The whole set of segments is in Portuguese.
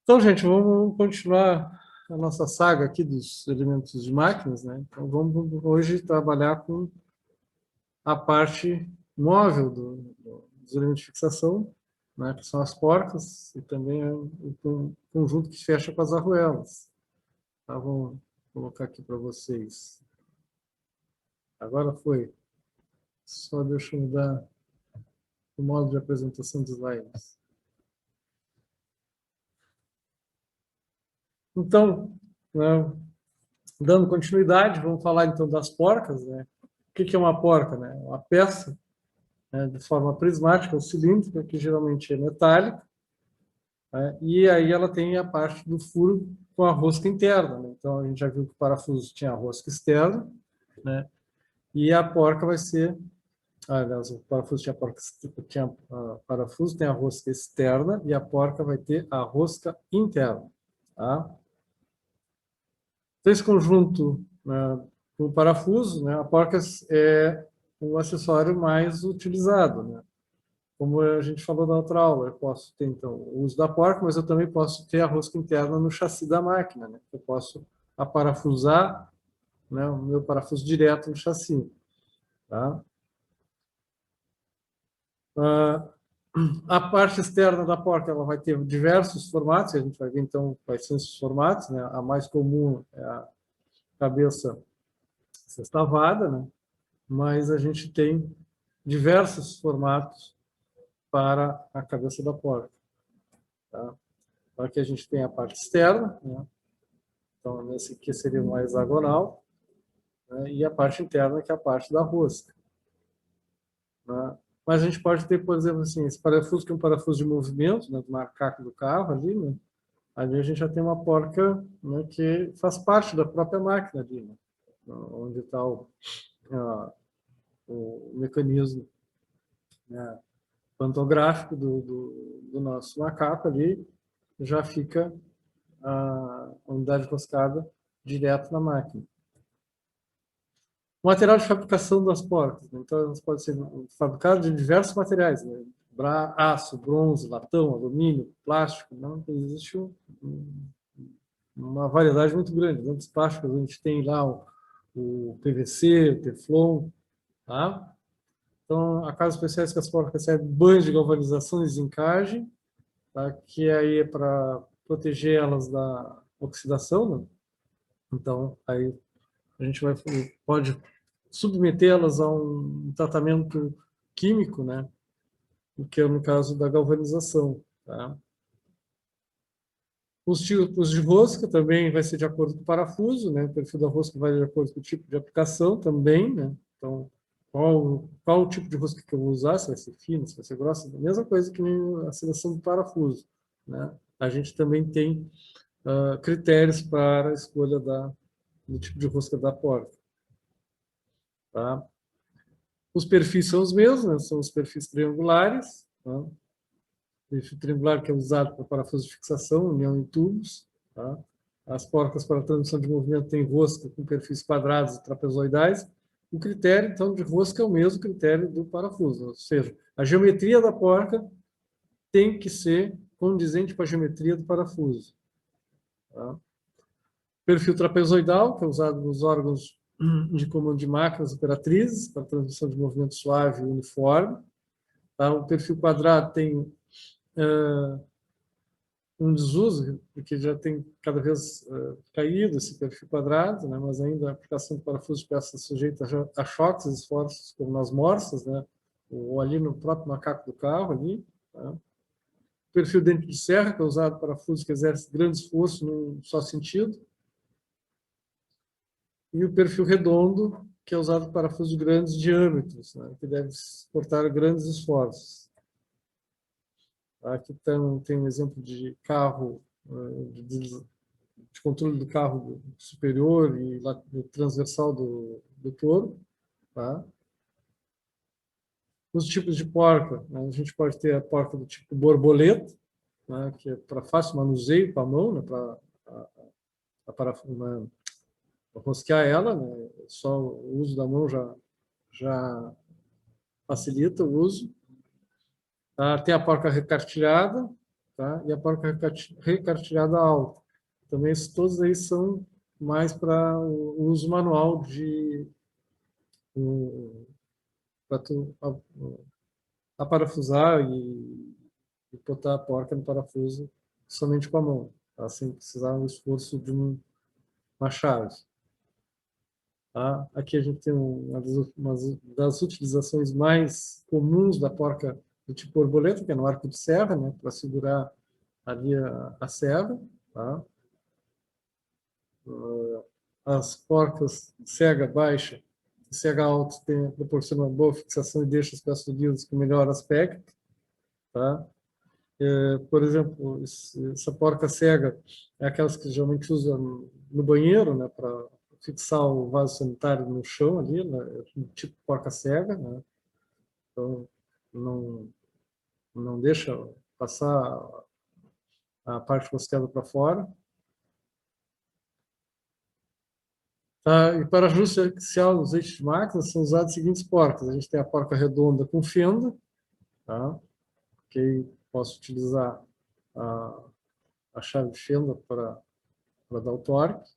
Então, gente, vamos continuar a nossa saga aqui dos elementos de máquinas, né? Então, vamos hoje trabalhar com a parte móvel dos elementos de fixação, né? Que são as porcas e também o conjunto que fecha com as arruelas. Tá? Vou colocar aqui para vocês. Agora foi. Só deixa eu mudar o modo de apresentação de slides. Então, né, dando continuidade, vamos falar então das porcas, né? O que é uma porca, né? Uma peça, né, de forma prismática ou cilíndrica, que geralmente é metálica, né? E aí ela tem a parte do furo com a rosca interna, né? Então a gente já viu que o parafuso tinha a rosca externa, né? E a porca vai ser, aliás, o parafuso parafuso tem a rosca externa e a porca vai ter a rosca interna, tá? Então, esse conjunto, né, com o parafuso, né, a porca é o acessório mais utilizado, né? Como a gente falou na outra aula, eu posso ter, então, o uso da porca, mas eu também posso ter a rosca interna no chassi da máquina, né? Eu posso aparafusar, né, o meu parafuso direto no chassi, tá? A parte externa da porca ela vai ter diversos formatos, a gente vai ver, então, quais são esses formatos, né? A mais comum é a cabeça sextavada, né? Mas a gente tem diversos formatos para a cabeça da porca. Tá? Então, aqui a gente tem a parte externa, né? Então, nesse aqui seria uma hexagonal, né? E a parte interna, que é a parte da rosca. Né? Mas a gente pode ter, por exemplo, assim, esse parafuso que é um parafuso de movimento, né, do macaco do carro ali, né? Ali a gente já tem uma porca, né, que faz parte da própria máquina ali, né? Onde está o mecanismo, né, pantográfico do nosso macaco ali, já fica a unidade roscada direto na máquina. O material de fabricação das porcas, né? Então elas podem ser fabricadas de diversos materiais, né? Aço, bronze, latão, alumínio, plástico, não? Existe uma variedade muito grande. Dentro dos plásticos a gente tem lá o PVC, o Teflon, tá? Então, há casos especiais que as porcas recebem banhos de galvanização e zincagem, tá? Que aí é para proteger elas da oxidação, né? Então, aí a gente pode submetê-las a um tratamento químico, né? Que é no caso da galvanização, tá? Os tipos de rosca também vai ser de acordo com o parafuso, né? O perfil da rosca vai de acordo com o tipo de aplicação também, né? Então, qual o tipo de rosca que eu vou usar, se vai ser fina, se vai ser grossa, a mesma coisa que a seleção do parafuso, né? A gente também tem critérios para a escolha do tipo de rosca da porca, tá? Os perfis são os mesmos, né? São os perfis triangulares, tá? O perfil triangular que é usado para parafuso de fixação, união em tubos, tá? As porcas para transmissão de movimento têm rosca com perfis quadrados e trapezoidais. O critério, então, de rosca é o mesmo critério do parafuso, ou seja, a geometria da porca tem que ser condizente com a geometria do parafuso, tá? Perfil trapezoidal, que é usado nos órgãos de comando de máquinas operatrizes para transmissão de movimento suave e uniforme. Tá? O perfil quadrado tem um desuso, porque já tem cada vez caído esse perfil quadrado, né? Mas ainda a aplicação de parafuso de peça sujeita a choques e esforços, como nas morsas, né? Ou ali no próprio macaco do carro. Ali, tá? Perfil dente de serra, que é usado para parafuso que exerce grande esforço num só sentido. E o perfil redondo, que é usado para parafusos de grandes diâmetros, né? Que deve suportar grandes esforços. Aqui tem um exemplo de carro, de controle do carro superior e do transversal do touro. Tá? Os tipos de porca, né? A gente pode ter a porca do tipo borboleta, né? Que é para fácil manuseio com a mão, né? Para rosquear ela, né? Só o uso da mão já facilita o uso. Tem a porca recartilhada, tá? E a porca recartilhada alta. Também todos aí são mais para o uso manual para tu aparafusar e botar a porca no parafuso somente com a mão, tá? Sem precisar do esforço de uma chave. Tá? Aqui a gente tem uma das utilizações mais comuns da porca do tipo borboleta, que é no arco de serra, né, para segurar ali a serra. Tá? As porcas cega baixa e cega alta proporcionam uma boa fixação e deixa os peças lisos com melhor aspecto. Tá? Por exemplo, essa porca cega é aquelas que geralmente usam no banheiro, né, para fixar o vaso sanitário no chão ali, né, tipo porca cega, né? Então não deixa passar a parte rosqueada para fora. Tá? E para ajuste axial dos eixos de máquina são usadas as seguintes porcas. A gente tem a porca redonda com fenda, tá? Que aí posso utilizar a chave de fenda para dar o torque.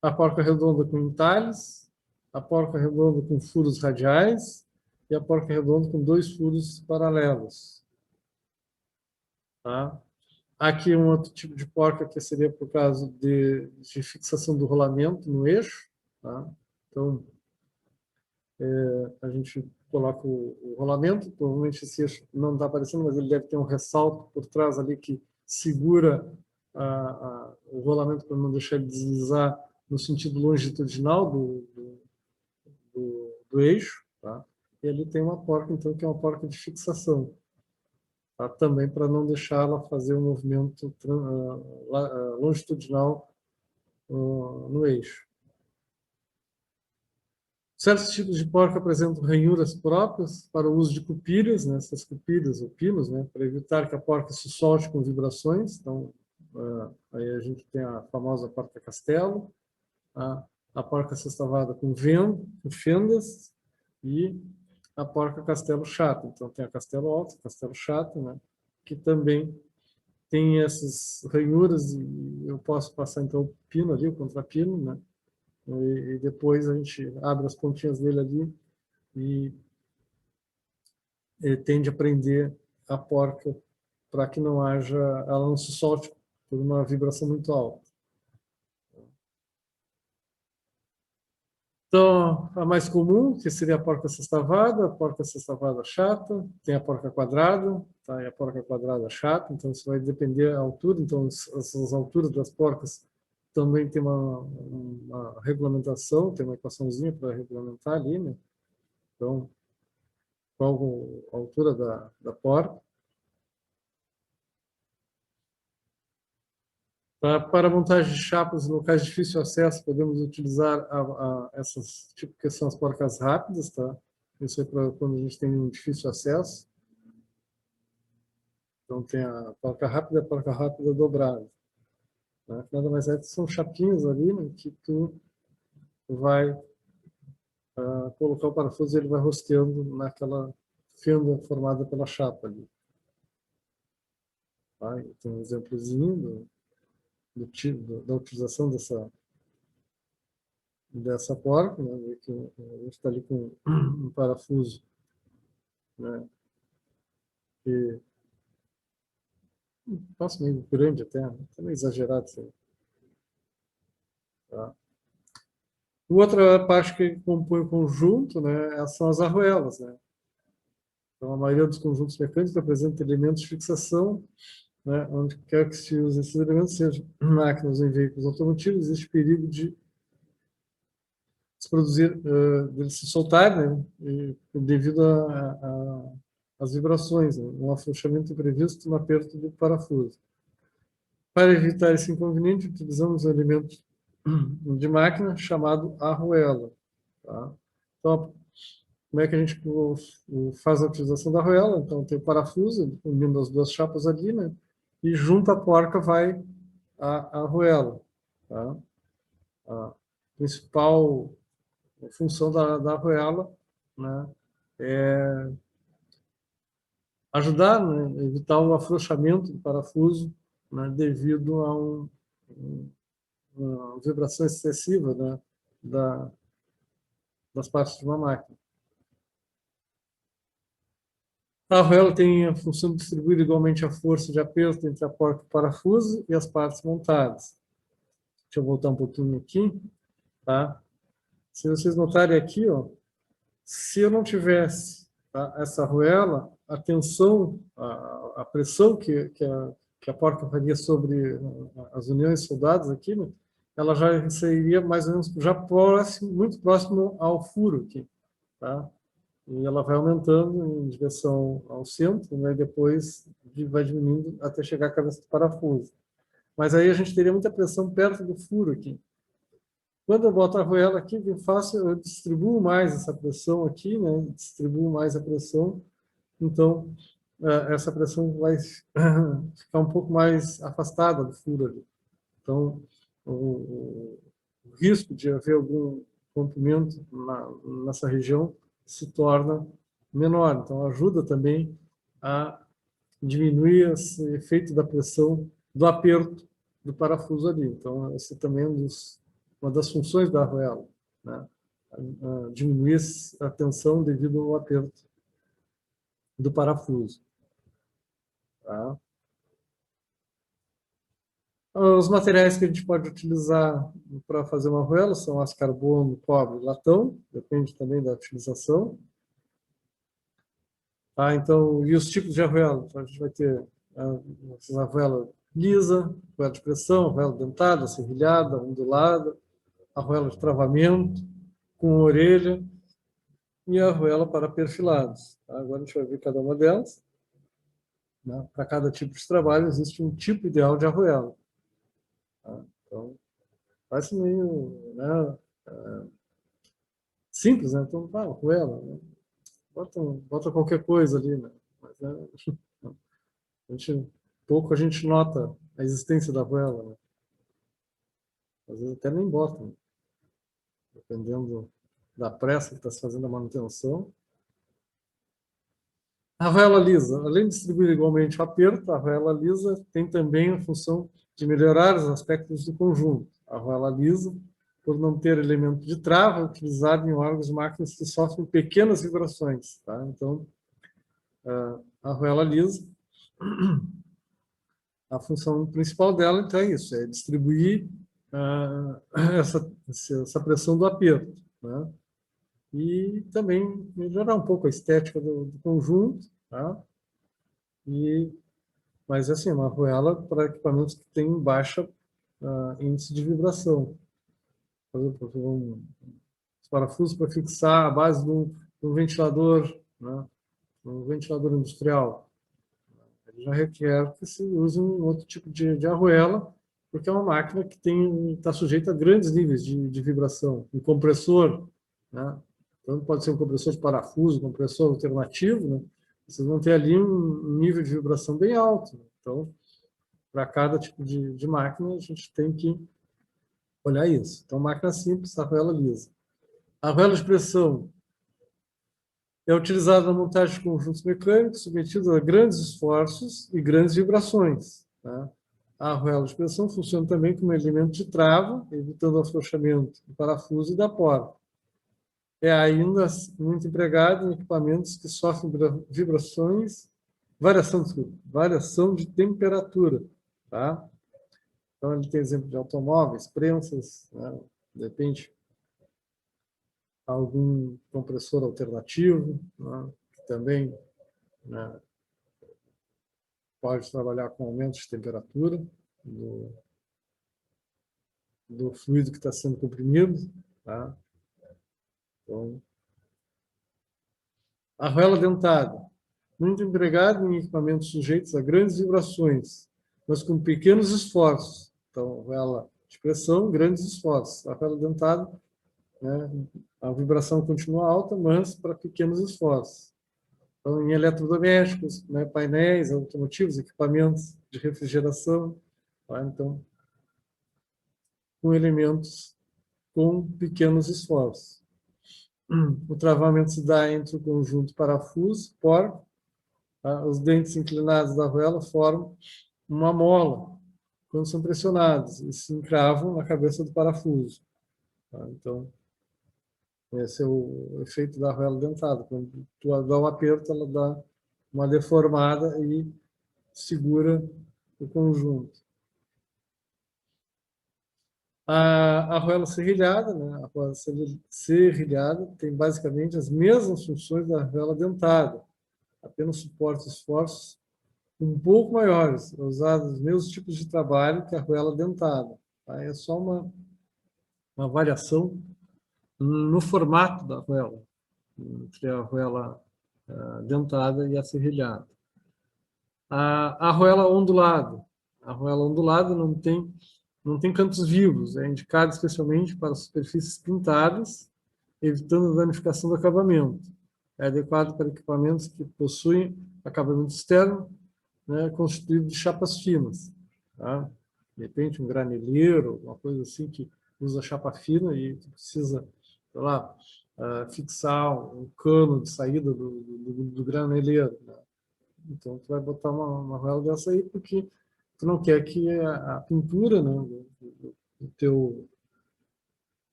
A porca redonda com entalhes, a porca redonda com furos radiais e a porca redonda com 2 furos paralelos. Tá? Aqui um outro tipo de porca que seria por causa de fixação do rolamento no eixo. Tá? Então, a gente coloca o rolamento, provavelmente esse eixo não está aparecendo, mas ele deve ter um ressalto por trás ali que segura o rolamento para não deixar ele deslizar no sentido longitudinal do eixo. Tá? E ali tem uma porca, então, que é uma porca de fixação. Tá? Também para não deixá-la fazer um movimento longitudinal no eixo. Certos tipos de porca apresentam ranhuras próprias para o uso de cupilhas, né, essas cupilhas ou pinos, né, para evitar que a porca se solte com vibrações. Então, aí a gente tem a famosa porca castelo, a porca sextavada com fendas e a porca castelo chata. Então, tem a castelo alto, castelo chato, né, que também tem essas ranhuras e eu posso passar, então, o pino ali, o contrapino, né, e depois a gente abre as pontinhas dele ali e tende a prender a porca para que não haja, ela não se solte por uma vibração muito alta. Então, a mais comum, que seria a porca sextavada chata, tem a porca quadrada, tá? E a porca quadrada chata, então isso vai depender da altura, então as alturas das porcas também tem uma regulamentação, tem uma equaçãozinha para regulamentar ali, né? Então, qual a altura da porca. Para a montagem de chapas em locais de difícil acesso, podemos utilizar essas, tipo, que são as porcas rápidas, tá? Isso é para quando a gente tem um difícil acesso. Então, tem a porca rápida e a porca rápida dobrada. Tá? Nada mais é que são chapinhas ali, né, que tu vai colocar o parafuso e ele vai rosteando naquela fenda formada pela chapa ali. Tá? Tem um exemplozinho da utilização dessa porca, né, que a gente está ali com um parafuso, né, que passa meio grande até, né, tá meio exagerado isso aí. Tá? Outra parte que compõe o conjunto, né, são as arruelas, né. Então, a maioria dos conjuntos mecânicos apresenta elementos de fixação, né, onde quer que se use esses elementos, seja máquinas ou em veículos automotivos, existe perigo de se produzir, de se soltar, né, devido às vibrações, né, um afrouxamento imprevisto no aperto do parafuso. Para evitar esse inconveniente, utilizamos um elemento de máquina chamado arruela. Tá? Então, como é que a gente faz a utilização da arruela? Então, tem o parafuso, unindo as duas chapas ali, né? E junto à porca vai a arruela. Tá? A principal função da arruela, né, é ajudar, né, a evitar o afrouxamento do parafuso, né, devido a uma vibração excessiva, né, das partes de uma máquina. A arruela tem a função de distribuir igualmente a força de aperto entre a porta e o parafuso e as partes montadas. Deixa eu voltar um pouquinho aqui, tá? Se vocês notarem aqui, ó, se eu não tivesse, tá, essa arruela, a tensão, a pressão que a porca faria sobre as uniões soldadas aqui, né, ela já seria mais ou menos já próximo, muito próximo ao furo aqui, tá? E ela vai aumentando em direção ao centro, né, e depois vai diminuindo até chegar à cabeça do parafuso. Mas aí a gente teria muita pressão perto do furo aqui. Quando eu boto a arruela aqui, o que eu faço? Eu distribuo mais essa pressão aqui, né? Distribuo mais a pressão. Então, essa pressão vai ficar um pouco mais afastada do furo ali. Então, o risco de haver algum rompimento nessa região se torna menor. Então, ajuda também a diminuir esse efeito da pressão do aperto do parafuso ali. Então, esse também é uma das funções da arruela, né? Diminuir a tensão devido ao aperto do parafuso. Tá? Os materiais que a gente pode utilizar para fazer uma arruela são aço carbono, cobre, latão, depende também da utilização. Tá? Então, e os tipos de arruela? Então, a gente vai ter a arruela lisa, arruela de pressão, arruela dentada, serrilhada, ondulada, arruela de travamento, com orelha e a arruela para perfilados. Tá? Agora a gente vai ver cada uma delas. Né? Para cada tipo de trabalho existe um tipo ideal de arruela. Tá? Então, parece meio, né, simples, né? Então, arruela, né? Bota qualquer coisa ali, né? Mas, né, pouco a gente nota a existência da arruela, né? Às vezes até nem bota, né? Dependendo da pressa que está se fazendo a manutenção. A arruela lisa, além de distribuir igualmente o aperto, a arruela lisa tem também a função de melhorar os aspectos do conjunto. A arruela lisa, por não ter elemento de trava, é utilizada em órgãos e máquinas que sofrem pequenas vibrações. Tá? Então, a arruela lisa, a função principal dela, então, é isso, é distribuir essa pressão do aperto, né? E também melhorar um pouco a estética do conjunto, tá? Mas, assim, uma arruela para equipamentos que têm baixa índice de vibração. Por exemplo, os parafusos para fixar a base de um ventilador, né? Um ventilador industrial. Ele já requer que se use um outro tipo de arruela, porque é uma máquina que está sujeita a grandes níveis de vibração. Um compressor, né? Então, pode ser um compressor de parafuso, um compressor alternativo, né? Vocês vão ter ali um nível de vibração bem alto. Então, para cada tipo de máquina, a gente tem que olhar isso. Então, máquina simples, arruela lisa. A arruela de pressão é utilizada na montagem de conjuntos mecânicos submetidos a grandes esforços e grandes vibrações. Tá? A arruela de pressão funciona também como elemento de trava, evitando o afrouxamento do parafuso e da porta. É ainda muito empregado em equipamentos que sofrem vibrações, variação de temperatura. Tá? Então, ele tem exemplo de automóveis, prensas, né? De repente, algum compressor alternativo, né? Que também, né, pode trabalhar com aumento de temperatura do fluido que está sendo comprimido. Tá? Então, arruela dentada, muito empregado em equipamentos sujeitos a grandes vibrações, mas com pequenos esforços. Então, arruela de pressão, grandes esforços. A arruela dentada, né, a vibração continua alta, mas para pequenos esforços. Então, em eletrodomésticos, né, painéis automotivos, equipamentos de refrigeração, tá? Então, com elementos com pequenos esforços. O travamento se dá entre o conjunto parafuso, porta, Tá? Os dentes inclinados da arruela formam uma mola quando são pressionados e se encravam na cabeça do parafuso. Tá? Então, esse é o efeito da arruela dentada. Quando tu dá um aperto, ela dá uma deformada e segura o conjunto. A arruela serrilhada, né? A arruela serrilhada tem basicamente as mesmas funções da arruela dentada, apenas suporta esforços um pouco maiores, usados os mesmos tipos de trabalho que a arruela dentada. Tá? É só uma variação no formato da arruela, entre a arruela dentada e a serrilhada. A arruela ondulada. A arruela ondulada não tem cantos vivos, é indicada especialmente para superfícies pintadas, evitando a danificação do acabamento. É adequado para equipamentos que possuem acabamento externo, né, constituído de chapas finas. Tá? De repente, um graneleiro, uma coisa assim que usa chapa fina e precisa, sei lá, fixar um cano de saída do graneleiro. Né? Então, tu vai botar uma arruela dessa aí porque tu não quer que a pintura, né, do teu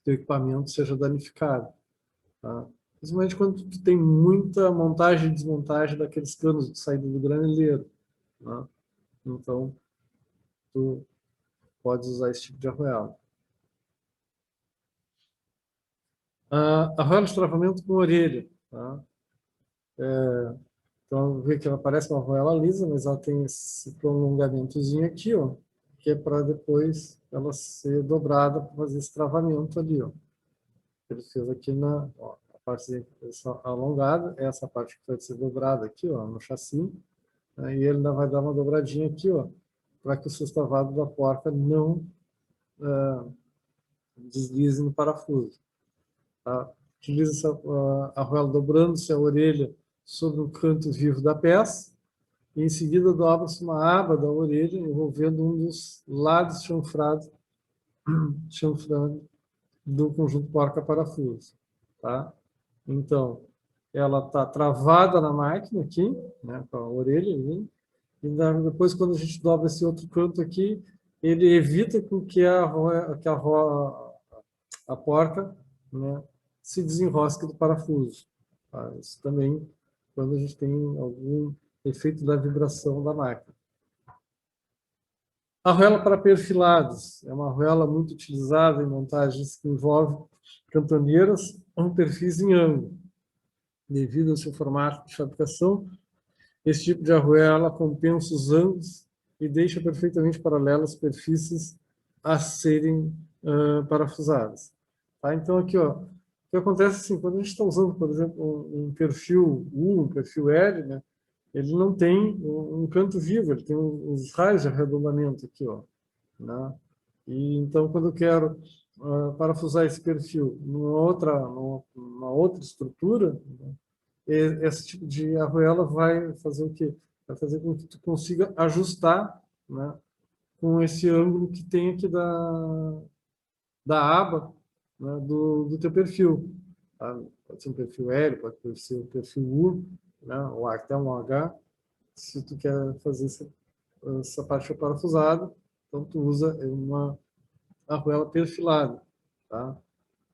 equipamento seja danificada. Tá? Principalmente quando tu tem muita montagem e desmontagem daqueles canos de saída do graneleiro. Tá? Então, tu pode usar esse tipo de arruela. Arruela de travamento com orelha. Tá? Então, vê que ela parece uma arruela lisa, mas ela tem esse prolongamentozinho aqui, ó, que é para depois ela ser dobrada para fazer esse travamento ali. Ó. Ele fez aqui a parte alongada, essa parte que vai ser dobrada aqui, ó, no chassi, né, e ele ainda vai dar uma dobradinha aqui, ó, para que o sextavado da porca não deslize no parafuso. Tá? Utiliza a arruela dobrando-se a orelha sobre o canto vivo da peça, e em seguida dobra-se uma aba da orelha envolvendo um dos lados chanfrado do conjunto porca-parafuso. Tá? Então, ela está travada na máquina aqui, né, com a orelha ali, e depois, quando a gente dobra esse outro canto aqui, ele evita que a porca, né, se desenrosque do parafuso. Tá? Isso também quando a gente tem algum efeito da vibração da máquina. Arruela para perfilados. É uma arruela muito utilizada em montagens que envolvem cantoneiras ou perfis em ângulo. Devido ao seu formato de fabricação, esse tipo de arruela compensa os ângulos e deixa perfeitamente paralelas superfícies a serem parafusadas. Tá? Então, aqui, ó, o que acontece assim, quando a gente está usando, por exemplo, um perfil U, um perfil L, né, ele não tem um canto vivo, ele tem os raios de arredondamento aqui, ó, né? E então, quando eu quero parafusar esse perfil numa outra estrutura, né, esse tipo de arruela vai fazer o quê? Vai fazer com que tu consiga ajustar, né, com esse ângulo que tem aqui da aba, né, do teu perfil. Tá? Pode ser um perfil L, pode ser um perfil U, né, ou até um H, se tu quer fazer essa parte parafusada, então tu usa uma arruela perfilada, tá?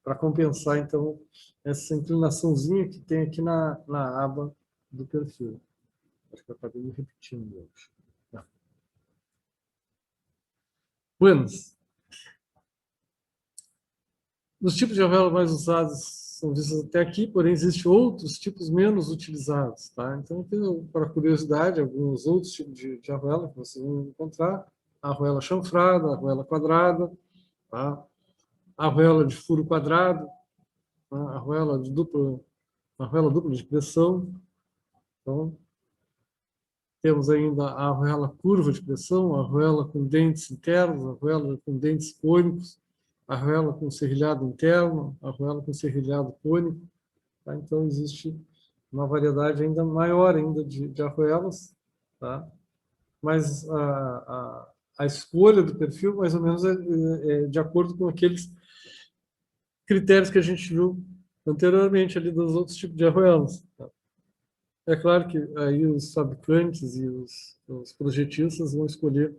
Para compensar, então, essa inclinaçãozinha que tem aqui na aba do perfil. Acho que eu acabei me repetindo hoje. Buenos. Os tipos de arruela mais usados são vistos até aqui, porém existem outros tipos menos utilizados. Tá? Então, para curiosidade, alguns outros tipos de arruela que vocês vão encontrar. A arruela chanfrada, a arruela quadrada, tá? A arruela de furo quadrado, tá? A arruela dupla de pressão. Então, temos ainda a arruela curva de pressão, a arruela com dentes internos, a arruela com dentes cônicos, a arruela com serrilhado interno, a arruela com serrilhado cônico. Tá? Então, existe uma variedade ainda maior ainda de arruelas, tá? Mas a escolha do perfil, mais ou menos, é de acordo com aqueles critérios que a gente viu anteriormente ali dos outros tipos de arruelas. Tá? É claro que aí os fabricantes e os projetistas vão escolher,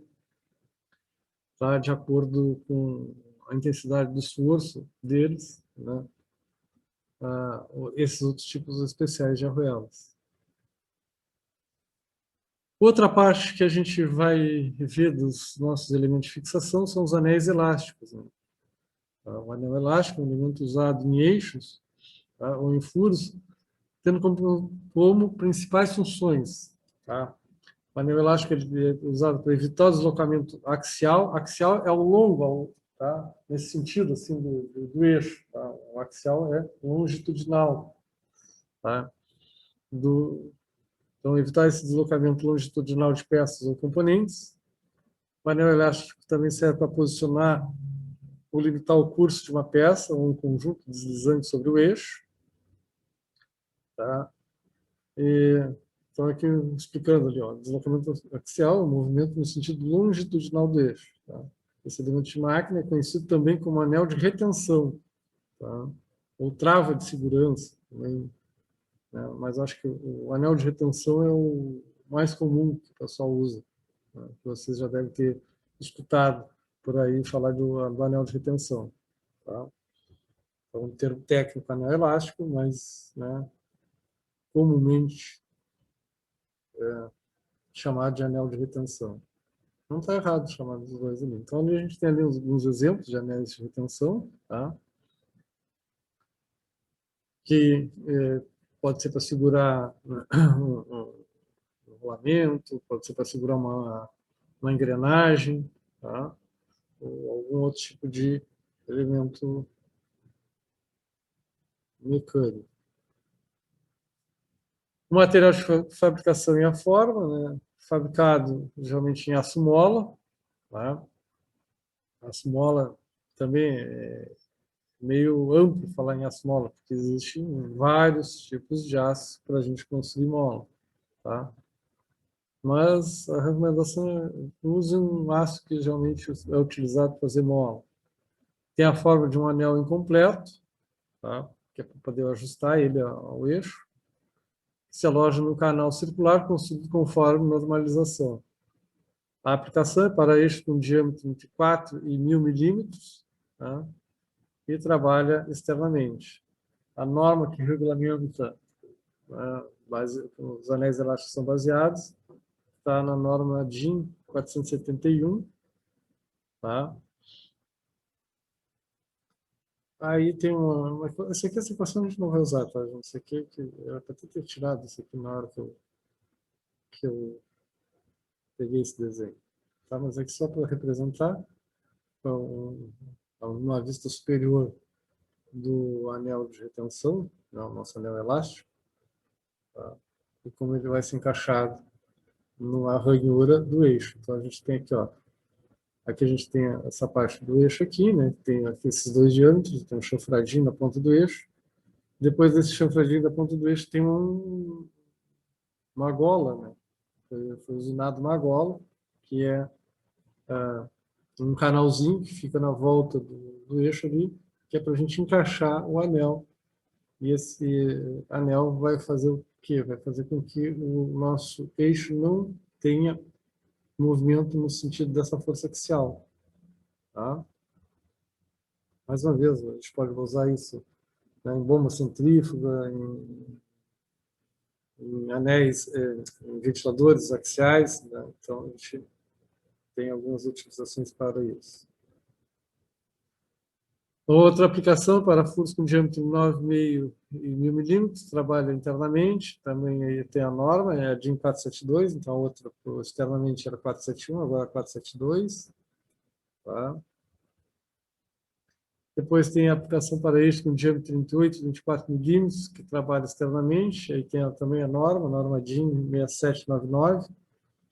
tá, de acordo com a intensidade do esforço deles, né, esses outros tipos especiais de arruelas. Outra parte que a gente vai ver dos nossos elementos de fixação são os anéis elásticos, né? O anel elástico é um elemento usado em eixos, tá, ou em furos, tendo como principais funções. Tá? O anel elástico ele é usado para evitar o deslocamento axial. Axial é o longo, tá? Nesse sentido assim, do eixo. Tá? O axial é longitudinal. Tá? Então, evitar esse deslocamento longitudinal de peças ou componentes. O anel elástico também serve para posicionar ou limitar o curso de uma peça ou um conjunto deslizante sobre o eixo. Tá? Então, aqui explicando ali, ó, deslocamento axial, o movimento no sentido longitudinal do eixo. Tá? Esse elemento de máquina é conhecido também como anel de retenção, tá? Ou trava de segurança, também, né? Mas acho que o anel de retenção é o mais comum que o pessoal usa, né? Que vocês já devem ter escutado por aí falar do anel de retenção. Tá? Então, um termo técnico, anel elástico, mas, né, comumente chamado de anel de retenção. Não está errado chamar dos dois ali. Então, ali a gente tem ali uns exemplos de anéis de retenção, tá? Que pode ser para segurar um rolamento, pode ser para segurar uma engrenagem, tá? Ou algum outro tipo de elemento mecânico. O material de fabricação e a forma, né? Fabricado geralmente em aço mola, tá? Aço mola também é meio amplo falar em aço mola, porque existem vários tipos de aço para a gente construir mola, tá? Mas a recomendação é use um aço que geralmente é utilizado para fazer mola. Tem a forma de um anel incompleto, tá? Que é para poder ajustar ele ao eixo, que se aloja no canal circular construído conforme normalização. A aplicação é para eixo com diâmetro entre 4 e 1000 milímetros, tá? E trabalha externamente. A norma que regulamenta, né, os anéis elásticos são baseados, está na norma DIN 471, tá? Aí tem esse aqui, essa equação a gente não vai usar, tá, gente? Isso aqui, eu até ter tirado isso aqui na hora que eu peguei esse desenho, tá? Mas aqui só para representar então, uma vista superior do anel de retenção, né, o nosso anel elástico, tá? E como ele vai se encaixar na ranhura do eixo. Então, a gente tem aqui, ó, aqui a gente tem essa parte do eixo aqui, né? Tem aqui esses dois diâmetros, tem um chanfradinho na ponta do eixo. Depois desse chanfradinho da ponta do eixo tem uma gola, né? Foi usinado uma gola, que é um canalzinho que fica na volta do eixo ali, que é para a gente encaixar o anel. E esse anel vai fazer o quê? Vai fazer com que o nosso eixo não tenha movimento no sentido dessa força axial. Tá? Mais uma vez, a gente pode usar isso, né, em bomba centrífuga, em anéis, em ventiladores axiais, né? Então a gente tem algumas utilizações para isso. Outra aplicação para furos com diâmetro de 9,5 e 1000 milímetros, trabalha internamente, também aí tem a norma, é a DIN 472, então a outra externamente era 471, agora 472. Tá? Depois tem a aplicação para eixo com diâmetro 38 e 24 milímetros, que trabalha externamente, aí tem também a norma DIN 6799.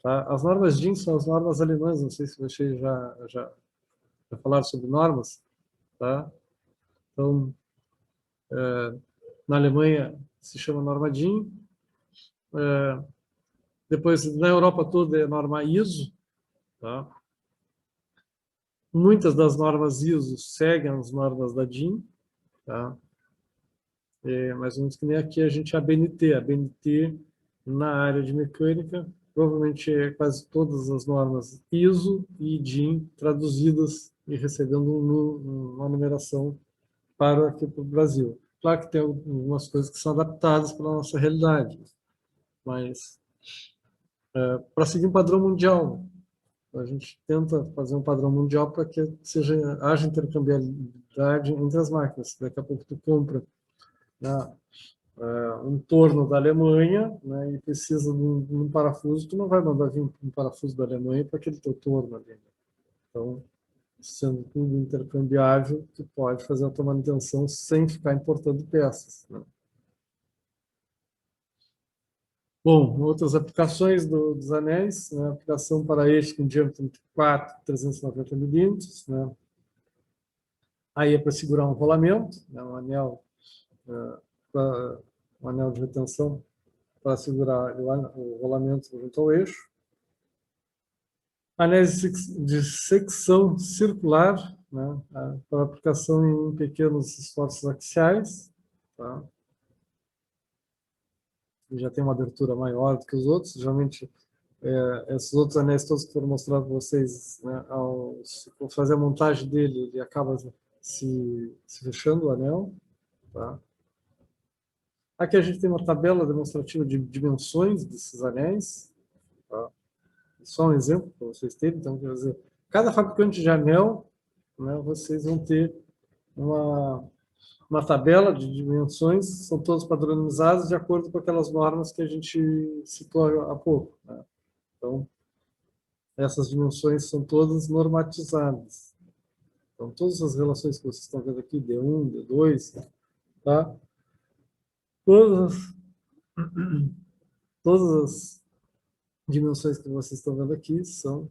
Tá? As normas DIN são as normas alemãs, não sei se vocês já falaram sobre normas. Tá? Então, na Alemanha se chama norma DIN. Depois, na Europa toda é norma ISO. Tá? Muitas das normas ISO seguem as normas da DIN. Tá? Mais ou menos que nem aqui a gente a BNT. A BNT Na área de mecânica, provavelmente é quase todas as normas ISO e DIN traduzidas e recebendo uma numeração para aqui para o Brasil. Claro que tem algumas coisas que são adaptadas para a nossa realidade, mas para seguir um padrão mundial, a gente tenta fazer um padrão mundial para que haja intercambiabilidade entre as máquinas. Daqui a pouco tu compra, né, um torno da Alemanha, né, e precisa de um parafuso, tu não vai mandar vir um parafuso da Alemanha para aquele teu torno ali. Né? Então, sendo tudo intercambiável, tu pode fazer a tua manutenção sem ficar importando peças. Né? Bom, outras aplicações dos anéis, né? Aplicação para eixo com diâmetro entre 4 e 390 milímetros, né? Aí é para segurar um rolamento, né? Um anel de retenção para segurar o rolamento junto ao eixo. Anéis de secção circular, né? Para aplicação em pequenos esforços axiais, tá? Já tem uma abertura maior do que os outros, geralmente esses outros anéis todos que foram mostrados para vocês, né, ao fazer a montagem dele, ele acaba se fechando o anel. Tá? Aqui a gente tem uma tabela demonstrativa de dimensões desses anéis. Tá? Só um exemplo para vocês terem. Então, quer dizer, cada fabricante de anel, né, vocês vão ter uma tabela de dimensões, são todas padronizadas de acordo com aquelas normas que a gente citou há pouco. Né? Então, essas dimensões são todas normatizadas. Então, todas as relações que vocês estão vendo aqui, D1, D2, tá? Todas, todas as dimensões que vocês estão vendo aqui são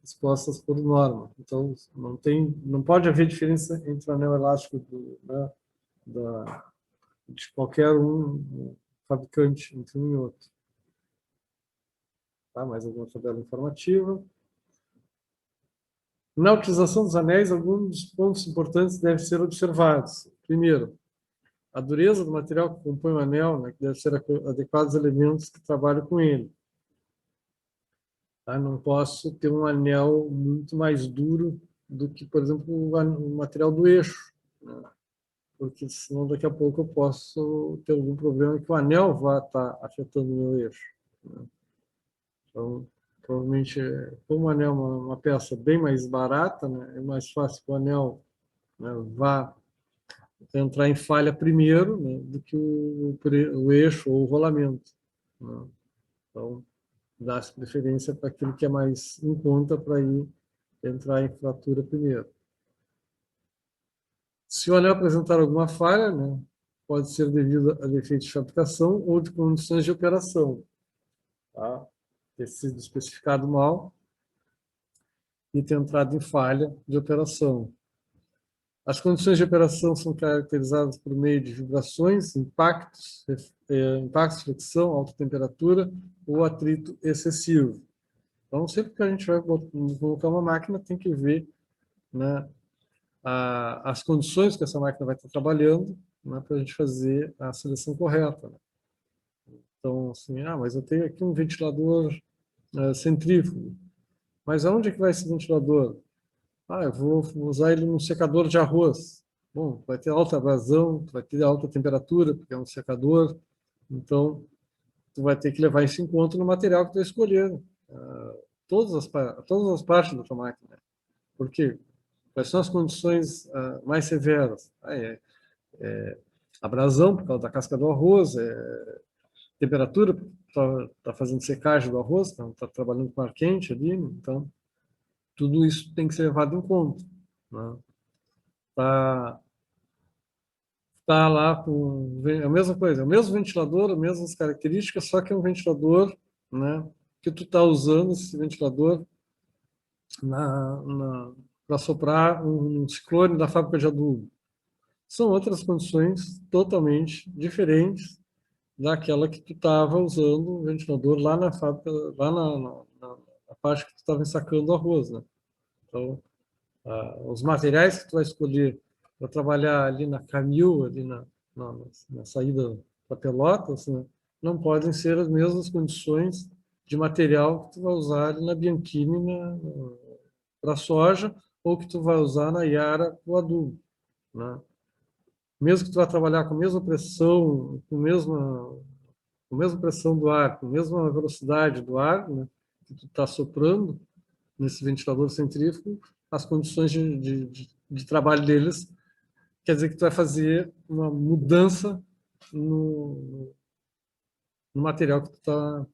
expostas por norma. Então, não pode haver diferença entre o anel elástico de qualquer um fabricante entre um e outro. Tá? Mais alguma tabela informativa. Na utilização dos anéis, alguns pontos importantes devem ser observados. Primeiro, a dureza do material que compõe o anel, né, que deve ser adequados aos elementos que trabalham com ele. Tá? Não posso ter um anel muito mais duro do que, por exemplo, o material do eixo, né? Porque senão daqui a pouco eu posso ter algum problema que o anel vai estar afetando o meu eixo. Né? Então, provavelmente, como o anel é uma peça bem mais barata, né, é mais fácil que o anel, né, vá entrar em falha primeiro, né, do que o eixo ou o rolamento. Né? Então, dá-se preferência para aquilo que é mais em conta para entrar em fratura primeiro. Se o anel apresentar alguma falha, né, pode ser devido a defeitos de fabricação ou de condições de operação. Tá? Ter sido especificado mal e ter entrado em falha de operação. As condições de operação são caracterizadas por meio de vibrações, impactos, fricção, alta temperatura ou atrito excessivo. Então, sempre que a gente vai colocar uma máquina, tem que ver, né, as condições que essa máquina vai estar trabalhando, né, para a gente fazer a seleção correta. Né? Então, assim, mas eu tenho aqui um ventilador centrífugo. Mas aonde é que vai esse ventilador? Eu vou usar ele num secador de arroz. Bom, vai ter alta abrasão, vai ter alta temperatura, porque é um secador. Então, tu vai ter que levar isso em conta no material que tu escolher. Todas as partes da tua máquina. Por quê? Quais são as condições mais severas? Abrasão, por causa da casca do arroz, temperatura, está fazendo secagem do arroz, está trabalhando com ar quente ali, então tudo isso tem que ser levado em conta. Né? Tá lá com a mesma coisa, o mesmo ventilador, as mesmas características, só que é um ventilador, né, que tu está usando esse ventilador para soprar um ciclone da fábrica de adubo. São outras condições totalmente diferentes daquela que tu estava usando o ventilador lá na fábrica, lá na parte que tu estava ensacando o arroz, né? Então, os materiais que tu vai escolher para trabalhar ali na Camil, ali na saída para Pelotas, né, não podem ser as mesmas condições de material que tu vai usar ali na Bianchini para soja ou que tu vai usar na Yara para o adubo, né? Mesmo que tu vá trabalhar com a mesma pressão, com a mesma pressão do ar, com a mesma velocidade do ar, né, que tu está soprando nesse ventilador centrífugo, as condições de trabalho deles quer dizer que tu vai fazer uma mudança no material que tu está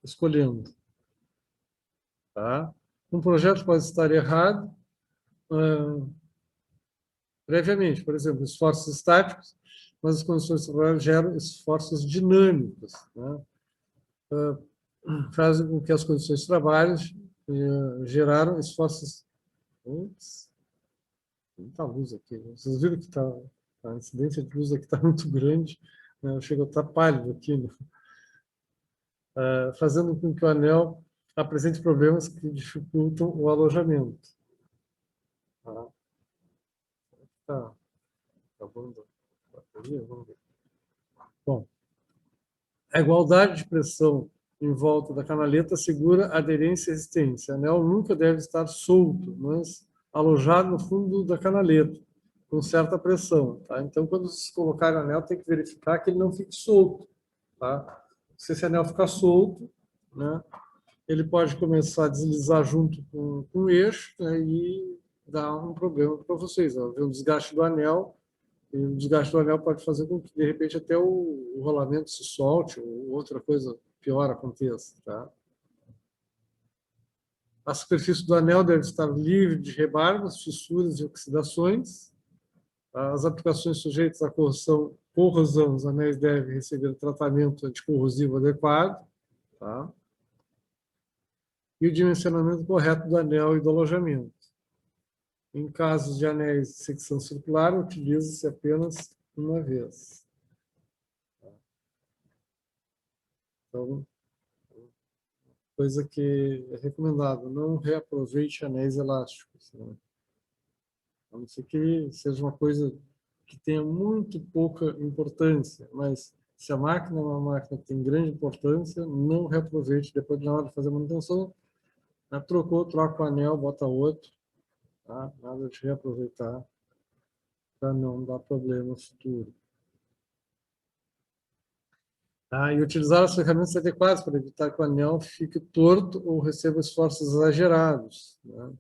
escolhendo. Tá? Um projeto pode estar errado previamente, por exemplo, esforços estáticos, mas as condições de trabalho geram esforços dinâmicos, né? Fazem com que as condições de trabalho geraram esforços. Ups, muita luz aqui. Vocês viram que a incidência de luz aqui está muito grande, né? Chega a estar pálido aqui, né? Fazendo com que o anel apresente problemas que dificultam o alojamento. Tá acabando a bateria? Vamos ver. Bom, a igualdade de pressão em volta da canaleta assegura aderência e resistência. O anel nunca deve estar solto, mas alojado no fundo da canaleta, com certa pressão. Tá? Então, quando se colocar o anel, tem que verificar que ele não fique solto. Tá? Se esse anel ficar solto, né, ele pode começar a deslizar junto com o eixo, né, e dar um problema para vocês. O desgaste do anel, e o desgaste do anel pode fazer com que, de repente, até o rolamento se solte ou outra coisa pior aconteça. Tá? A superfície do anel deve estar livre de rebarbas, fissuras e oxidações. As aplicações sujeitas à corrosão, os anéis devem receber tratamento anticorrosivo adequado. Tá? E o dimensionamento correto do anel e do alojamento. Em casos de anéis de secção circular, utiliza-se apenas uma vez. Então, coisa que é recomendado, não reaproveite anéis elásticos, né? A não ser que seja uma coisa que tenha muito pouca importância, mas se a máquina é uma máquina que tem grande importância, não reaproveite depois na hora de fazer a manutenção, né? Trocou, troca o anel, bota outro, tá? Nada de reaproveitar para não dar problema futuro. Tá? E utilizar as ferramentas adequadas para evitar que o anel fique torto ou receba esforços exagerados, né?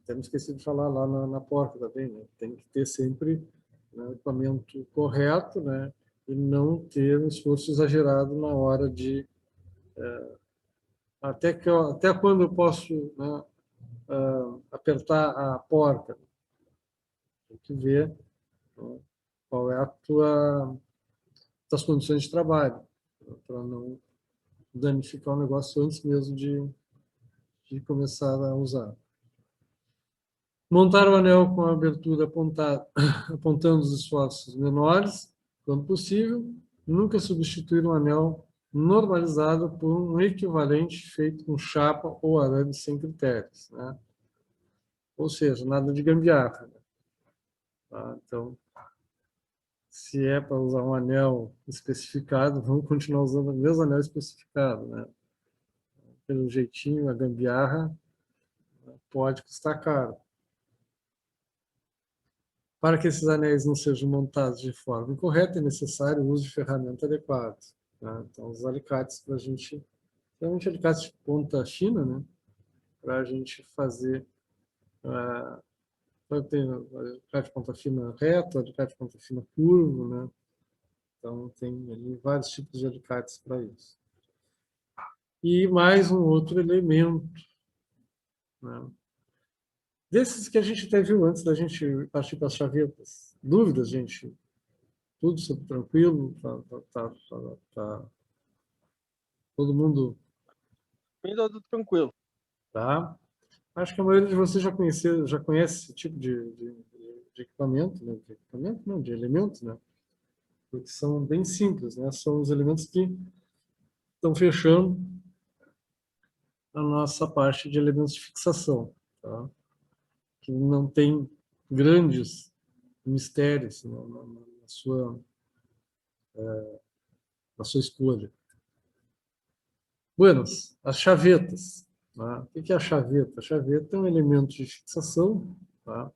Temos esquecido de falar lá na porta também, né? Tem que ter sempre, né, o equipamento correto, né? E não ter um esforço exagerado na hora de até quando eu posso, né, apertar a porta. Tem que ver, né, qual é a tuas condições de trabalho, né, para não danificar o negócio antes mesmo de começar a usar. Montar o anel com a abertura apontando os esforços menores, quando possível. Nunca substituir um anel normalizado por um equivalente feito com chapa ou arame sem critérios, né? Ou seja, nada de gambiarra, né? Tá? Então, se é para usar um anel especificado, vamos continuar usando o mesmo anel especificado, né? Pelo jeitinho, a gambiarra, né, pode custar caro. Para que esses anéis não sejam montados de forma incorreta, é necessário o uso de ferramenta adequada. Tá? Então, os alicates para a gente, realmente alicates de ponta fina, né? Para a gente fazer, tem alicate de ponta fina reto, alicate de ponta fina curvo, né? Então, tem ali vários tipos de alicates para isso. E mais um outro elemento, né? Desses que a gente até viu antes da gente partir para as chavetas. Dúvidas, gente? Tudo super tranquilo? Tá todo mundo? Tudo tranquilo. Tá? Acho que a maioria de vocês já conhece esse tipo de equipamento, né? De equipamento, não, de elementos, né? Porque são bem simples, né? São os elementos que estão fechando a nossa parte de elementos de fixação, tá? Que não tem grandes mistérios, né, na sua da sua escolha. Buenas, as chavetas. Tá? O que é a chaveta? A chaveta é um elemento de fixação, tá?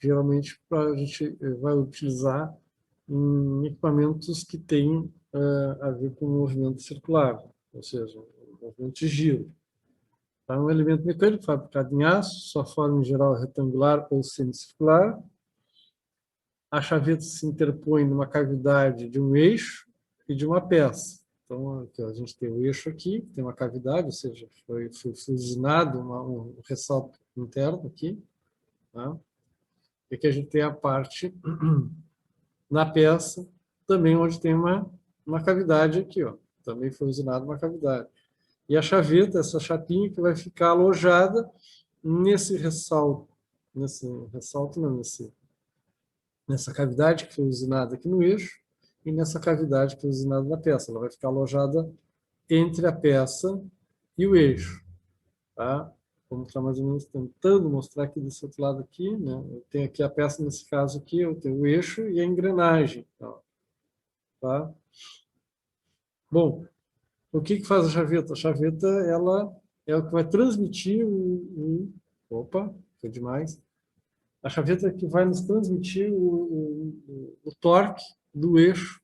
Geralmente a gente vai utilizar em equipamentos que têm a ver com o movimento circular, ou seja, o movimento de giro. É um elemento mecânico fabricado em aço, sua forma em geral é retangular ou semicircular. A chaveta se interpõe numa cavidade de um eixo e de uma peça. Então, aqui, a gente tem o eixo aqui, tem uma cavidade, ou seja, foi fusionado um ressalto interno aqui. Tá? E aqui a gente tem a parte na peça, também onde tem uma cavidade aqui, ó. Também foi usinado uma cavidade. E a chaveta, essa chapinha que vai ficar alojada nesse ressalto, não, nessa cavidade que foi usinada aqui no eixo e nessa cavidade que foi usinada na peça. Ela vai ficar alojada entre a peça e o eixo. Tá? Vamos estar mais ou menos tentando mostrar aqui desse outro lado aqui, né? Eu tenho aqui a peça, nesse caso aqui, eu tenho o eixo e a engrenagem. Tá? Bom, o que faz a chaveta? A chaveta, ela é o que vai transmitir opa, foi demais. A chaveta é que vai nos transmitir o torque do eixo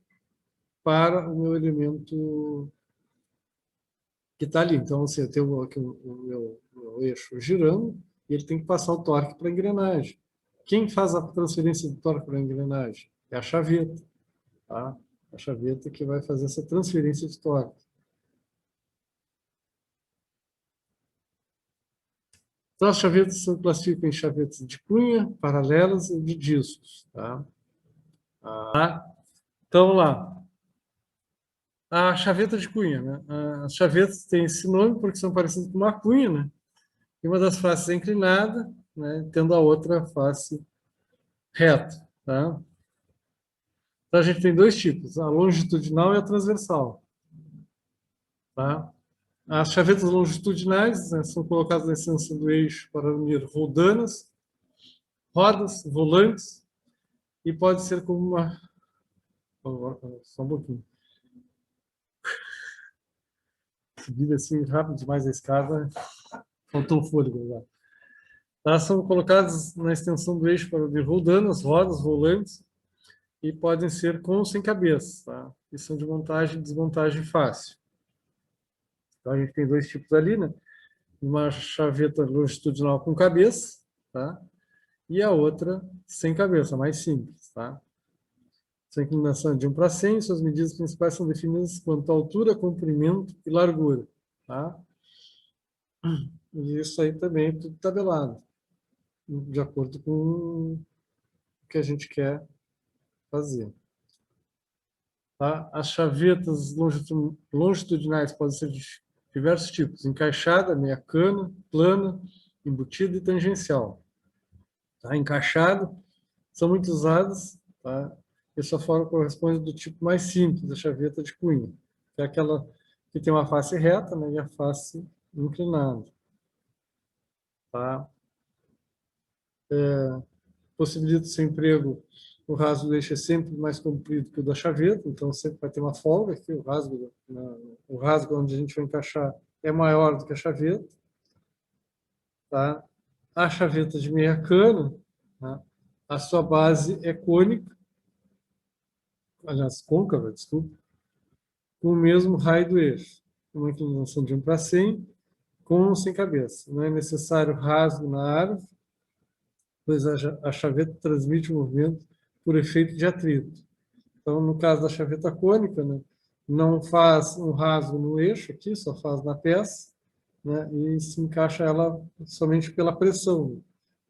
para o meu elemento que está ali. Então, assim, eu tenho aqui o meu eixo girando e ele tem que passar o torque para a engrenagem. Quem faz a transferência do torque para a engrenagem? É a chaveta. Tá? A chaveta que vai fazer essa transferência de torque. Então, as chavetas se classificam em chavetas de cunha, paralelas e de discos. Tá? Então, lá. A chaveta de cunha. Né? As chavetas têm esse nome porque são parecidas com uma cunha, né? E uma das faces é inclinada, né? Tendo a outra face reta. Tá? Então, a gente tem dois tipos, a longitudinal e a transversal. Tá? As chavetas longitudinais, né, são colocadas na extensão do eixo para unir roldanas, rodas, volantes, e pode ser como uma... Só um pouquinho. Subida assim rápido demais a escada, faltou fôlego lá. Elas são colocadas na extensão do eixo para unir roldanas, rodas, volantes, e podem ser com ou sem cabeça. Tá? E são de montagem e desmontagem fácil. Então, a gente tem dois tipos ali, né? Uma chaveta longitudinal com cabeça, tá? E a outra sem cabeça, mais simples. Tá? Essa inclinação é de 1 para 100, suas medidas principais são definidas quanto à altura, comprimento e largura. Tá? E isso aí também é tudo tabelado, de acordo com o que a gente quer fazer. Tá? As chavetas longitudinais podem ser de diversos tipos: encaixada, meia cana, plana, embutida e tangencial. Tá? Encaixada são muito usadas, tá? Essa forma corresponde do tipo mais simples da chaveta de cunha, que é aquela que tem uma face reta, né, e a face inclinada. Tá? Possibilita o seu emprego, o rasgo do eixo é sempre mais comprido que o da chaveta, então sempre vai ter uma folga aqui, o rasgo onde a gente vai encaixar é maior do que a chaveta. Tá? A chaveta de meia cana, tá? A sua base é cônica, aliás, côncava, desculpa, com o mesmo raio do eixo, uma inclinação de 1 para 100, com ou sem cabeça. Não é necessário rasgo na árvore, pois a chaveta transmite o movimento por efeito de atrito. Então, no caso da chaveta cônica, né, não faz um rasgo no eixo aqui, só faz na peça, né, e se encaixa ela somente pela pressão.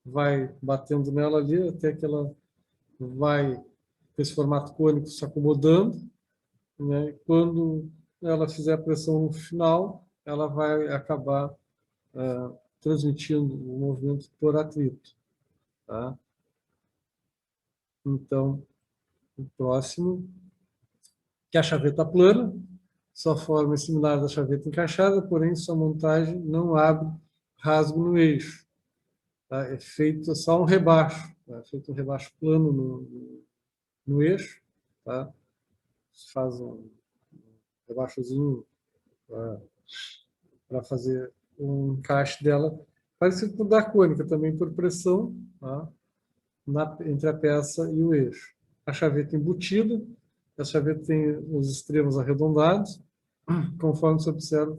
Vai batendo nela ali até que ela vai, com esse formato cônico, se acomodando, né, e quando ela fizer a pressão no final, ela vai acabar transmitindo o movimento por atrito. Tá? Então, o próximo, que é a chaveta plana, sua forma é similar da chaveta encaixada, porém sua montagem não abre rasgo no eixo. Tá? É feito só um rebaixo, tá? É feito um rebaixo plano no eixo, tá? Faz um rebaixozinho para fazer um encaixe dela, parecido com o da cônica, também por pressão, tá? Entre a peça e o eixo. A chaveta embutida, a chaveta tem os extremos arredondados, conforme se observa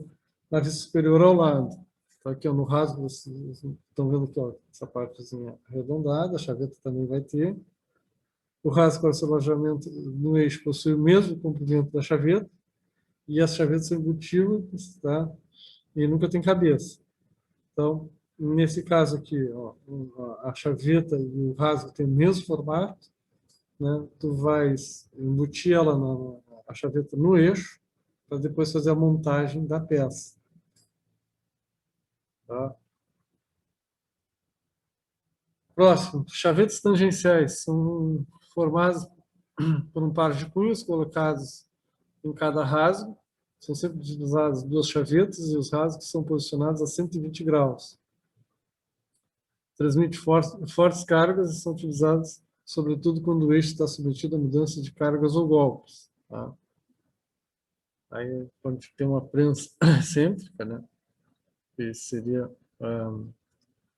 na vista superior ao lado. Então, aqui ó, no rasgo, vocês estão vendo aqui, ó, essa partezinha arredondada, a chaveta também vai ter. O rasgo para seu alojamento no eixo possui o mesmo comprimento da chaveta, e as chavetas são embutidas, tá? E nunca tem cabeça. Então, nesse caso aqui, ó, a chaveta e o rasgo têm o mesmo formato, né? Tu vais embutir ela a chaveta no eixo, para depois fazer a montagem da peça. Tá? Próximo, chavetas tangenciais são formadas por um par de cunhos colocados em cada rasgo. São sempre utilizadas duas chavetas e os rasgos são posicionados a 120 graus. Transmite fortes cargas e são utilizados sobretudo quando o eixo está submetido a mudança de cargas ou golpes. Tá? Aí, quando tem uma prensa excêntrica, né? Que seria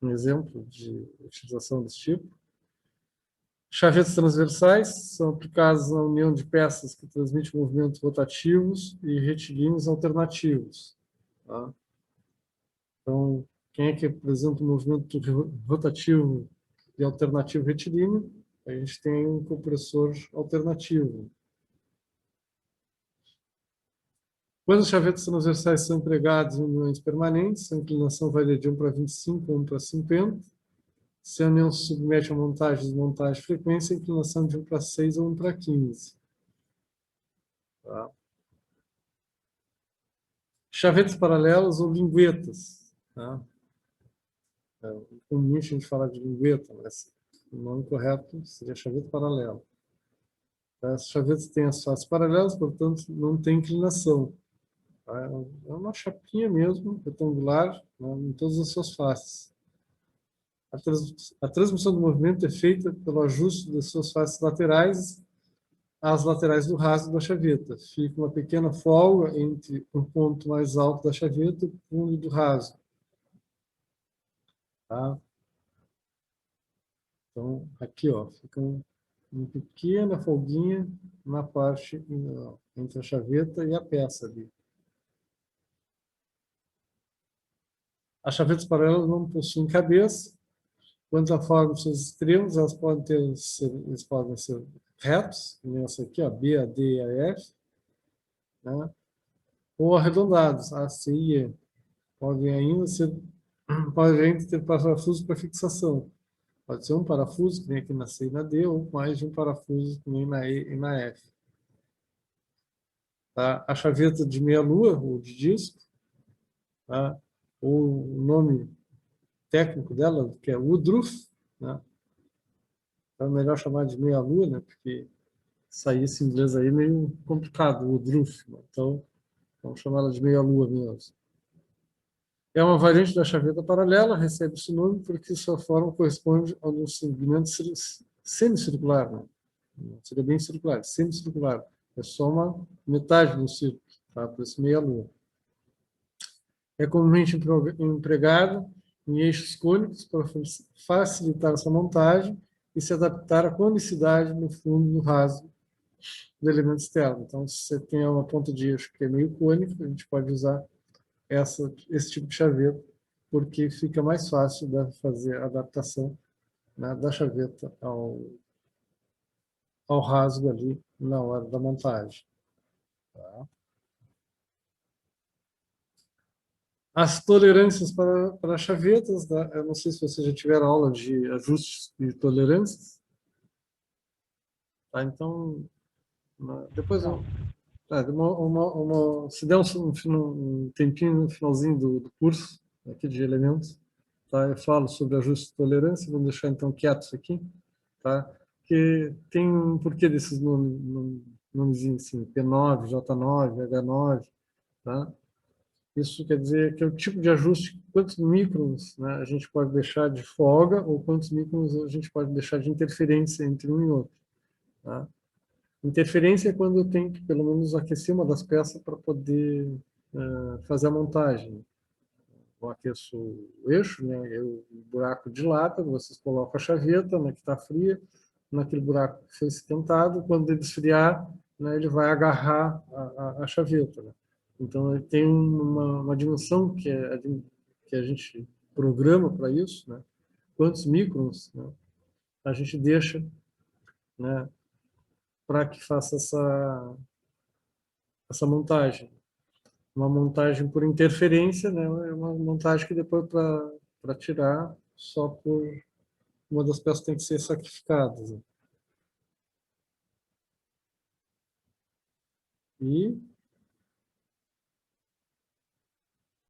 um exemplo de utilização desse tipo. Chavetas transversais são aplicadas na união de peças que transmitem movimentos rotativos e retilíneos alternativos. Tá? Então, quem é que apresenta um movimento rotativo e alternativo retilíneo? A gente tem um compressor alternativo. Quando as chavetas transversais são empregadas em uniões permanentes, a inclinação varia de 1 para 25 ou 1 para 50. Se a união se submete a montagem e desmontagem de frequência, a inclinação de 1 para 6 ou 1 para 15. Tá? Chavetas paralelas ou linguetas. Tá? Comum a gente falar de lingueta, mas o nome correto seria chaveta paralela. As chavetas têm as faces paralelas, portanto, não tem inclinação. Tá? É uma chapinha mesmo, retangular, né, em todas as suas faces. A transmissão do movimento é feita pelo ajuste das suas faces laterais às laterais do rasgo da chaveta. Fica uma pequena folga entre o ponto mais alto da chaveta e o fundo do rasgo. Tá? Então, aqui, ó, fica uma pequena folguinha na parte entre a chaveta e a peça ali. As chavetas paralelas não possuem cabeça. Quanto à forma dos seus extremos, eles podem ser retos, como essa aqui, ó, B, A, D e A, F, né? Ou arredondados, A, C e E. Podem ainda ter parafusos para fixação. Pode ser um parafuso, que nem aqui na C e na D, ou mais de um parafuso, que nem na E e na F. Tá? A chaveta de meia-lua, ou de disco, tá? Ou o nome técnico dela, que é Woodruff, né? É melhor chamar de meia-lua, né? Porque sair esse inglês aí é meio complicado, Woodruff. Né? Então, vamos chamar ela de meia-lua mesmo. É uma variante da chaveta paralela, recebe esse nome porque sua forma corresponde a um segmento semicircular. Né? Não seria bem circular, semicircular. É só uma metade do círculo, tá? Por isso meia-lua. É comumente empregado em eixos cônicos para facilitar essa montagem e se adaptar à conicidade no fundo do rasgo do elemento externo. Então, se você tem uma ponta de eixo que é meio cônica, a gente pode usar esse tipo de chaveta, porque fica mais fácil de fazer a adaptação, né, da chaveta ao rasgo ali na hora da montagem. Tá? As tolerâncias para chavetas, né? Eu não sei se vocês já tiveram aula de ajustes de tolerâncias. Tá? Então, depois se der um tempinho no finalzinho do curso aqui de elementos, tá? Eu falo sobre ajuste de tolerância, vamos deixar então quietos aqui, tá? Porque tem um porquê desses nomezinhos assim, P9, J9, H9, tá? Isso quer dizer que é o tipo de ajuste, quantos microns, né, a gente pode deixar de folga ou quantos microns a gente pode deixar de interferência entre um e outro. Tá? Interferência é quando eu tenho que, pelo menos, aquecer uma das peças para poder fazer a montagem. Eu aqueço o eixo, né, o buraco dilata, vocês colocam a chaveta, né, que está fria, naquele buraco que foi esquentado, quando ele esfriar, né, ele vai agarrar a chaveta. Né? Então, ele tem uma dimensão que a gente programa para isso, né? Quantos microns, né, a gente deixa, né, para que faça essa montagem. Uma montagem por interferência, né, é uma montagem que depois para tirar só por uma das peças tem que ser sacrificadas. Né? E